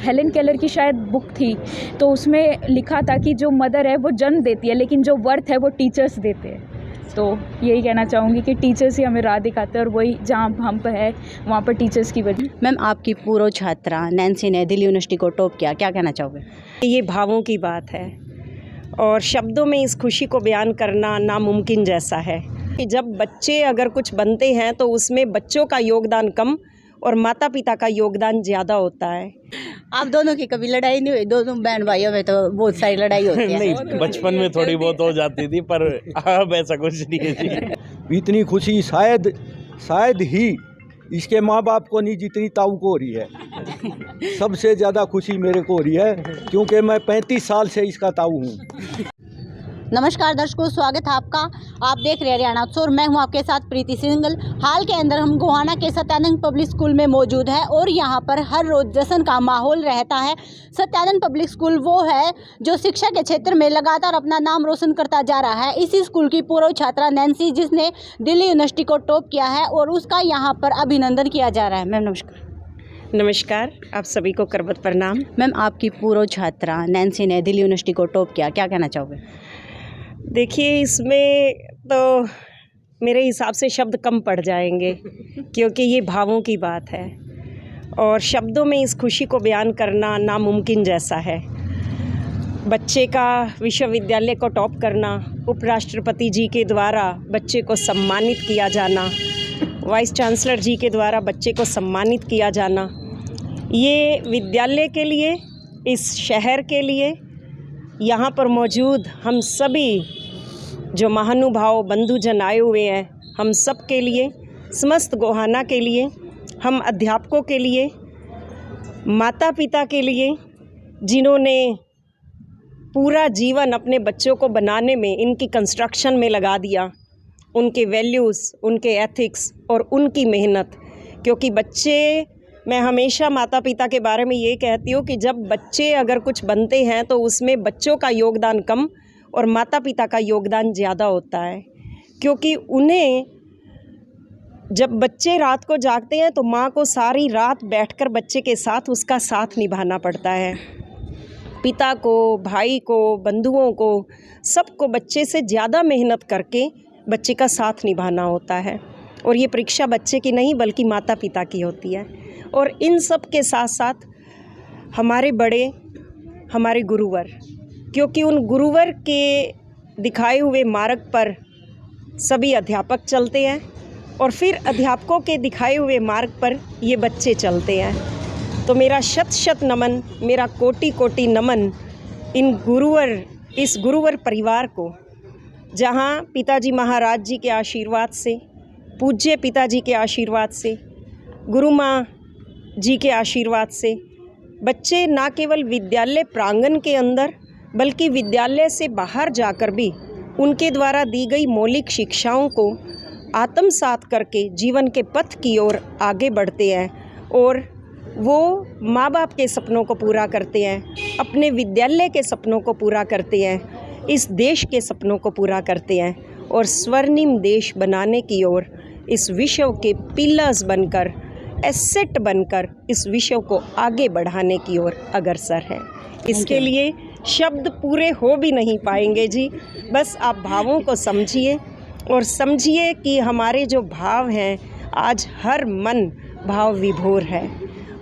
Helen Keller की शायद book थी, तो उसमें लिखा था कि जो मदर है वो जन्म देती है, लेकिन जो वर्थ है वो टीचर्स देते हैं। तो यही कहना चाहूँगी कि टीचर्स ही हमें राह दिखाते हैं, और वही जहाँ हम पे है वहाँ पर टीचर्स की वजह। मैम, आपकी पूर्व छात्रा नैन्सी ने दिल्ली यूनिवर्सिटी को टॉप किया, क्या कहना चाहोगे? ये भावों की बात है और शब्दों में इस खुशी को बयान करना नामुमकिन जैसा है कि जब बच्चे अगर कुछ बनते हैं तो उसमें बच्चों का योगदान कम और माता पिता का योगदान ज़्यादा होता है। आप दोनों की कभी लड़ाई नहीं हुई? दोनों बहन भाइयों में तो बहुत सारी लड़ाई होती है। नहीं, बचपन में थोड़ी बहुत हो जाती थी, पर अब ऐसा कुछ नहीं है जी। इतनी खुशी शायद ही इसके माँ बाप को नहीं जितनी ताऊ को हो रही है। सबसे ज़्यादा खुशी मेरे को हो रही है क्योंकि मैं 35 साल से इसका ताऊ हूँ। नमस्कार दर्शकों, स्वागत है आपका। आप देख रहे हैं हरियाणा उत्सव और मैं हूं आपके साथ प्रीति सिंगल। हाल के अंदर हम गोहाना के सत्यानंद पब्लिक स्कूल में मौजूद है और यहां पर हर रोज़ जश्न का माहौल रहता है। सत्यानंद पब्लिक स्कूल वो है जो शिक्षा के क्षेत्र में लगातार अपना नाम रोशन करता जा रहा है। इसी स्कूल की पूर्व छात्रा नैन्सी, जिसने दिल्ली यूनिवर्सिटी को टॉप किया है और उसका यहाँ पर अभिनंदन किया जा रहा है। मैम नमस्कार। नमस्कार, आप सभी को करबत प्रणाम। मैम, आपकी पूर्व छात्रा नैन्सी ने दिल्ली यूनिवर्सिटी को टॉप किया, क्या कहना चाहोगे? देखिए, इसमें तो मेरे हिसाब से शब्द कम पड़ जाएंगे क्योंकि ये भावों की बात है और शब्दों में इस खुशी को बयान करना नामुमकिन जैसा है। बच्चे का विश्वविद्यालय को टॉप करना, उपराष्ट्रपति जी के द्वारा बच्चे को सम्मानित किया जाना, वाइस चांसलर जी के द्वारा बच्चे को सम्मानित किया जाना, ये विद्यालय के लिए, इस शहर के लिए, यहाँ पर मौजूद हम सभी जो महानुभाव बंधुजन आए हुए हैं, हम सब के लिए, समस्त गोहाना के लिए, हम अध्यापकों के लिए, माता पिता के लिए, जिन्होंने पूरा जीवन अपने बच्चों को बनाने में, इनकी कंस्ट्रक्शन में लगा दिया, उनके वैल्यूज़, उनके एथिक्स और उनकी मेहनत। क्योंकि बच्चे, मैं हमेशा माता पिता के बारे में ये कहती हूँ कि जब बच्चे अगर कुछ बनते हैं तो उसमें बच्चों का योगदान कम और माता पिता का योगदान ज़्यादा होता है। क्योंकि उन्हें, जब बच्चे रात को जागते हैं तो माँ को सारी रात बैठकर बच्चे के साथ उसका साथ निभाना पड़ता है। पिता को, भाई को, बंधुओं को, सबको बच्चे से ज़्यादा मेहनत करके बच्चे का साथ निभाना होता है। और ये परीक्षा बच्चे की नहीं बल्कि माता पिता की होती है। और इन सब के साथ साथ हमारे बड़े, हमारे गुरुवर, क्योंकि उन गुरुवर के दिखाए हुए मार्ग पर सभी अध्यापक चलते हैं और फिर अध्यापकों के दिखाए हुए मार्ग पर ये बच्चे चलते हैं। तो मेरा शत शत नमन, मेरा कोटि कोटि नमन इन गुरुवर, इस गुरुवर परिवार को, जहाँ पिताजी महाराज जी के आशीर्वाद से, पूज्य पिताजी के आशीर्वाद से, गुरु माँ जी के आशीर्वाद से बच्चे ना केवल विद्यालय प्रांगण के अंदर बल्कि विद्यालय से बाहर जाकर भी उनके द्वारा दी गई मौलिक शिक्षाओं को आत्मसात करके जीवन के पथ की ओर आगे बढ़ते हैं और वो माँ बाप के सपनों को पूरा करते हैं, अपने विद्यालय के सपनों को पूरा करते हैं, इस देश के सपनों को पूरा करते हैं और स्वर्णिम देश बनाने की ओर, इस विश्व के पिलर्स बनकर, एसेट बनकर इस विश्व को आगे बढ़ाने की ओर अग्रसर है। इसके लिए शब्द पूरे हो भी नहीं पाएंगे जी। बस आप भावों को समझिए और समझिए कि हमारे जो भाव हैं, आज हर मन भाव विभोर है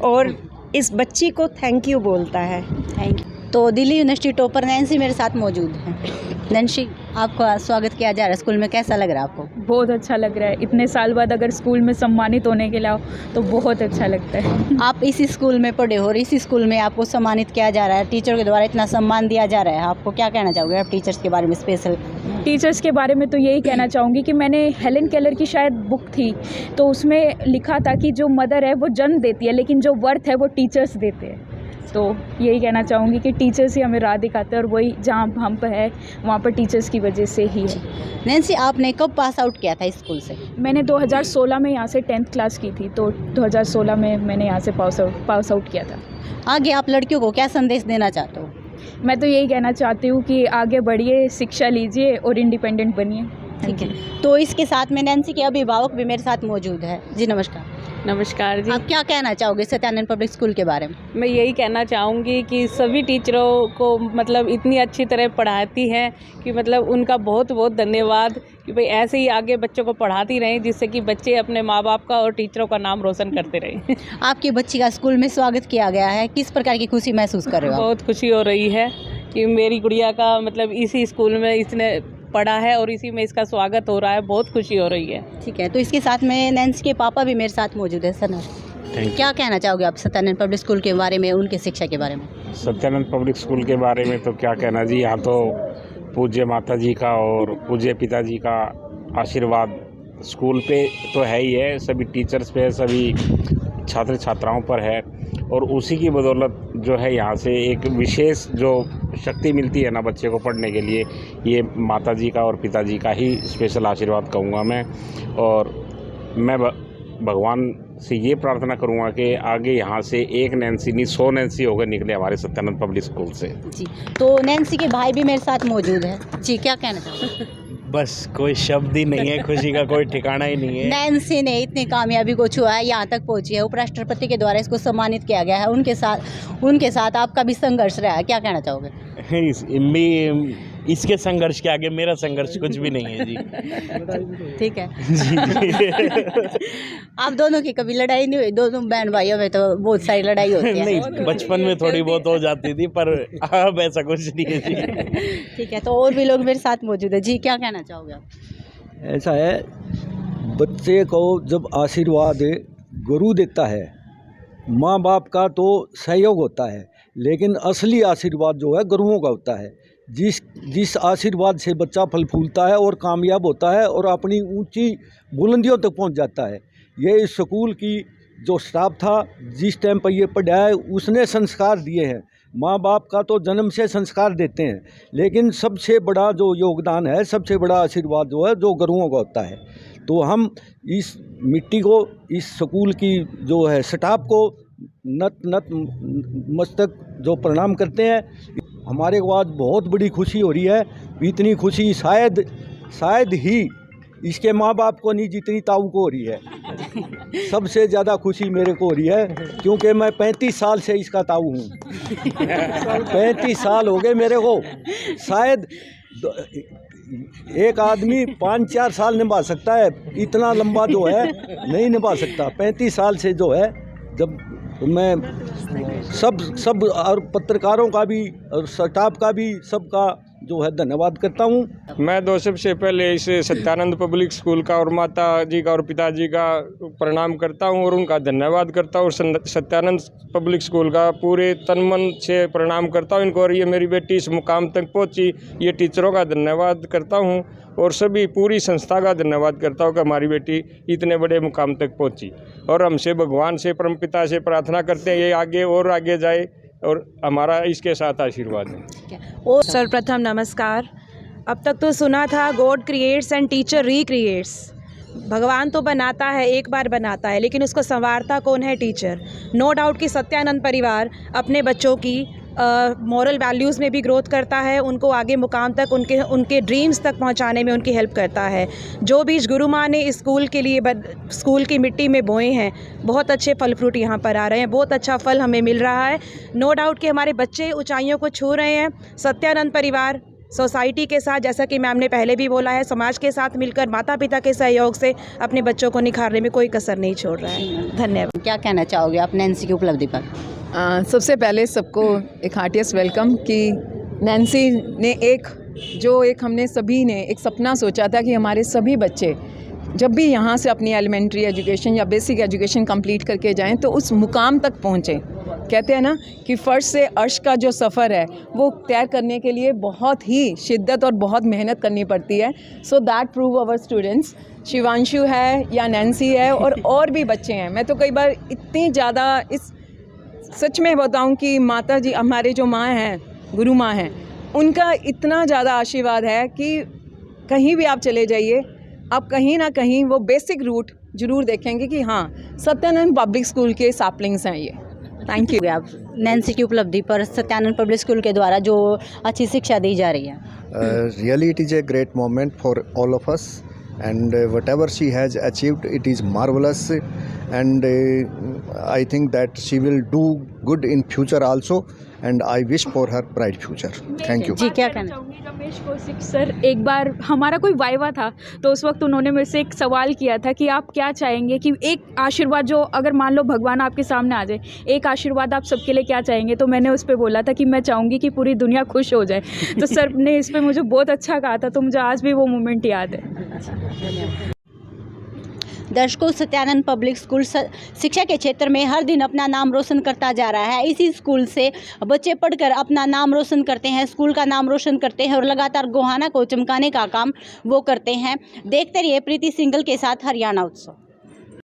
और इस बच्ची को थैंक यू बोलता है। Thank you. तो दिल्ली यूनिवर्सिटी टॉपर नैन्सी मेरे साथ मौजूद है। नैन्सी, आपका स्वागत किया जा रहा है स्कूल में, कैसा लग रहा है आपको? बहुत अच्छा लग रहा है। इतने साल बाद अगर स्कूल में सम्मानित होने के लिए आओ तो बहुत अच्छा लगता है। आप इसी स्कूल में पढ़े हो और इसी स्कूल में आपको सम्मानित किया जा रहा है, टीचर के द्वारा इतना सम्मान दिया जा रहा है, आपको क्या कहना चाहोगे आप टीचर्स के बारे में? स्पेशल टीचर्स के बारे में तो यही कहना चाहूँगी कि मैंने हेलेन केलर की शायद बुक थी, तो उसमें लिखा था कि जो मदर है वो जन्म देती है, लेकिन जो वर्थ है वो टीचर्स देते हैं। तो यही कहना चाहूँगी कि टीचर्स ही हमें राह दिखाते हैं और वही जहाँ हम पे है वहाँ पर टीचर्स की वजह से ही है। नैन्सी, आपने कब पास आउट किया था इस स्कूल से? मैंने 2016 में यहाँ से 10th क्लास की थी, तो 2016 में मैंने यहाँ से पास आउट किया था। आगे आप लड़कियों को क्या संदेश देना चाहते हो? मैं तो यही कहना चाहती हूँ कि आगे बढ़िए, शिक्षा लीजिए और इंडिपेंडेंट बनिए। ठीक है। तो इसके साथ में नैन्सी के अभिभावक भी मेरे साथ मौजूद है। जी नमस्कार। नमस्कार जी। आप क्या कहना चाहोगे सत्यानंद पब्लिक स्कूल के बारे में? मैं यही कहना चाहूँगी कि सभी टीचरों को मतलब इतनी अच्छी तरह पढ़ाती हैं कि मतलब उनका बहुत बहुत धन्यवाद कि भाई ऐसे ही आगे बच्चों को पढ़ाती रहें, जिससे कि बच्चे अपने माँ बाप का और टीचरों का नाम रोशन करते रहें। आपकी बच्ची का स्कूल में स्वागत किया गया है, किस प्रकार की खुशी महसूस कर रहे हो आप? बहुत खुशी हो रही है कि मेरी गुड़िया का मतलब इसी स्कूल में इसने पढ़ा है और इसी में इसका स्वागत हो रहा है। बहुत खुशी हो रही है। ठीक है, तो इसके साथ में नैन्सी के पापा भी मेरे साथ मौजूद है। सर, क्या कहना चाहोगे आप सत्यानंद पब्लिक स्कूल के बारे में, उनके शिक्षा के बारे में? सत्यानंद पब्लिक स्कूल के बारे में तो क्या कहना जी, यहाँ तो पूज्य माता जी का और पूज्य पिताजी का आशीर्वाद स्कूल पे तो है ही है, सभी टीचर्स पे, सभी छात्र छात्राओं पर है। और उसी की बदौलत जो है यहाँ से एक विशेष जो शक्ति मिलती है ना बच्चे को पढ़ने के लिए, ये माता जी का और पिताजी का ही स्पेशल आशीर्वाद कहूँगा मैं। और मैं भगवान से ये प्रार्थना करूँगा कि आगे यहाँ से एक नैन्सी नहीं 100 नैन्सी होकर निकले हमारे सत्यानंद पब्लिक स्कूल से जी। तो नैन्सी के भाई भी मेरे साथ मौजूद है जी, क्या कहना चाहोगे? बस कोई शब्द ही नहीं है, खुशी का कोई ठिकाना ही नहीं है। नैन्सी ने इतनी कामयाबी को छुआ है, यहाँ तक पहुँची है, उपराष्ट्रपति के द्वारा इसको सम्मानित किया गया है। उनके साथ आपका भी संघर्ष रहा है, क्या कहना चाहोगे? इसके संघर्ष के आगे मेरा संघर्ष कुछ भी नहीं है जी। ठीक है आप दोनों की कभी लड़ाई नहीं हुई? दोनों बहन भाइयों में तो बहुत सारी लड़ाई होती है। नहीं, बचपन में थोड़ी बहुत हो जाती थी, पर अब ऐसा कुछ नहीं है जी। ठीक है, तो और भी लोग मेरे साथ मौजूद है जी, क्या कहना चाहोगे आप? ऐसा है, बच्चे को जब आशीर्वाद गुरु देता है, माँ बाप का तो सहयोग होता है, लेकिन असली आशीर्वाद जो है गुरुओं का होता है। जिस आशीर्वाद से बच्चा फल फूलता है और कामयाब होता है और अपनी ऊंची बुलंदियों तक पहुंच जाता है। ये इस स्कूल की जो स्टाफ था, जिस टाइम पर ये पढ़ा है, उसने संस्कार दिए हैं। माँ बाप का तो जन्म से संस्कार देते हैं, लेकिन सबसे बड़ा जो योगदान है, सबसे बड़ा आशीर्वाद जो है, जो गुरुओं का होता है। तो हम इस मिट्टी को, इस स्कूल की जो है स्टाफ को नत मस्तक जो प्रणाम करते हैं। हमारे को आज बहुत बड़ी खुशी हो रही है। इतनी खुशी शायद ही इसके माँ बाप को नहीं जितनी ताऊ को हो रही है। सबसे ज़्यादा खुशी मेरे को हो रही है, क्योंकि मैं 35 साल से इसका ताऊ हूँ। 35 साल हो गए मेरे को। शायद एक आदमी 5-4 साल निभा सकता है, इतना लंबा जो है नहीं निभा सकता। 35 साल से जो है, जब मैं सब और पत्रकारों का भी और स्टाफ का भी सबका जो है धन्यवाद करता हूँ। मैं दो सबसे पहले इस सत्यानंद पब्लिक स्कूल का और माता जी का और पिताजी का प्रणाम करता हूँ और उनका धन्यवाद करता हूँ। सत्यानंद पब्लिक स्कूल का पूरे तन मन से प्रणाम करता हूँ इनको। और ये मेरी बेटी इस मुकाम तक पहुँची, ये टीचरों का धन्यवाद करता हूँ और सभी पूरी संस्था का धन्यवाद करता हूँ कि हमारी बेटी इतने बड़े मुकाम तक पहुँची। और हमसे भगवान से, परमपिता से प्रार्थना करते हैं ये आगे और आगे जाए और हमारा इसके साथ आशीर्वाद है। और सर्वप्रथम नमस्कार। अब तक तो सुना था God creates and teacher recreates. भगवान तो बनाता है, एक बार बनाता है, लेकिन उसको संवारता कौन है? टीचर। नो डाउट कि सत्यानंद परिवार अपने बच्चों की मॉरल वैल्यूज़ में भी ग्रोथ करता है, उनको आगे मुकाम तक, उनके ड्रीम्स तक पहुंचाने में उनकी हेल्प करता है। जो बीज गुरु माँ ने इस स्कूल के लिए स्कूल की मिट्टी में बोए हैं, बहुत अच्छे फल फ्रूट यहाँ पर आ रहे हैं, बहुत अच्छा फल हमें मिल रहा है। नो डाउट कि हमारे बच्चे ऊंचाइयों को छू रहे हैं। सत्यानंद परिवार सोसाइटी के साथ, जैसा कि मैम ने पहले भी बोला है, समाज के साथ मिलकर माता पिता के सहयोग से अपने बच्चों को निखारने में कोई कसर नहीं छोड़ रहा है। धन्यवाद। क्या कहना चाहोगे आप नैन्सी की उपलब्धि पर? सबसे पहले सबको एक हार्टिएस्ट वेलकम कि नैन्सी ने एक हमने सभी ने एक सपना सोचा था कि हमारे सभी बच्चे जब भी यहाँ से अपनी एलिमेंट्री एजुकेशन या बेसिक एजुकेशन कंप्लीट करके जाएं तो उस मुकाम तक पहुँचें। कहते हैं ना कि फर्श से अर्श का जो सफ़र है वो तय करने के लिए बहुत ही शिद्दत और बहुत मेहनत करनी पड़ती है। So that prove our students, Shivanshu है या नैन्सी है और भी बच्चे हैं। मैं तो कई बार इतनी ज़्यादा सच में बताऊं कि माता जी हमारे जो माँ हैं, गुरु माँ हैं, उनका इतना ज़्यादा आशीर्वाद है कि कहीं भी आप चले जाइए, आप कहीं ना कहीं वो बेसिक रूट ज़रूर देखेंगे कि हाँ सत्यानंद पब्लिक स्कूल के सैपलिंग्स हैं ये। Thank you. आप नैन्सी की उपलब्धि पर सत्यानंद पब्लिक स्कूल के द्वारा जो अच्छी शिक्षा दी जा रही है? Really it is a great moment for all of us and whatever she has achieved, it is marvelous, and I think that she will do good in future also, and I wish for her bright future. Thank you. जी क्या कहना चाहूँगी Ramesh Kaushik sir, एक बार हमारा कोई viva था तो उस वक्त उन्होंने मेरे से एक सवाल किया था कि आप क्या चाहेंगे कि एक आशीर्वाद जो अगर मान लो भगवान आपके सामने आ जाए, एक आशीर्वाद आप सबके लिए क्या चाहेंगे? तो मैंने उस पर बोला था कि मैं चाहूँगी कि पूरी दुनिया खुश हो जाए। तो सर ने इस पर मुझे बहुत अच्छा कहा था, तो मुझे आज भी वो मोमेंट याद है। दर्शकों, सत्यानंद पब्लिक स्कूल शिक्षा के क्षेत्र में हर दिन अपना नाम रोशन करता जा रहा है। इसी स्कूल से बच्चे पढ़कर अपना नाम रोशन करते हैं, स्कूल का नाम रोशन करते हैं और लगातार गोहाना को चमकाने का काम वो करते हैं। देखते रहिए प्रीति सिंगल के साथ हरियाणा उत्सव।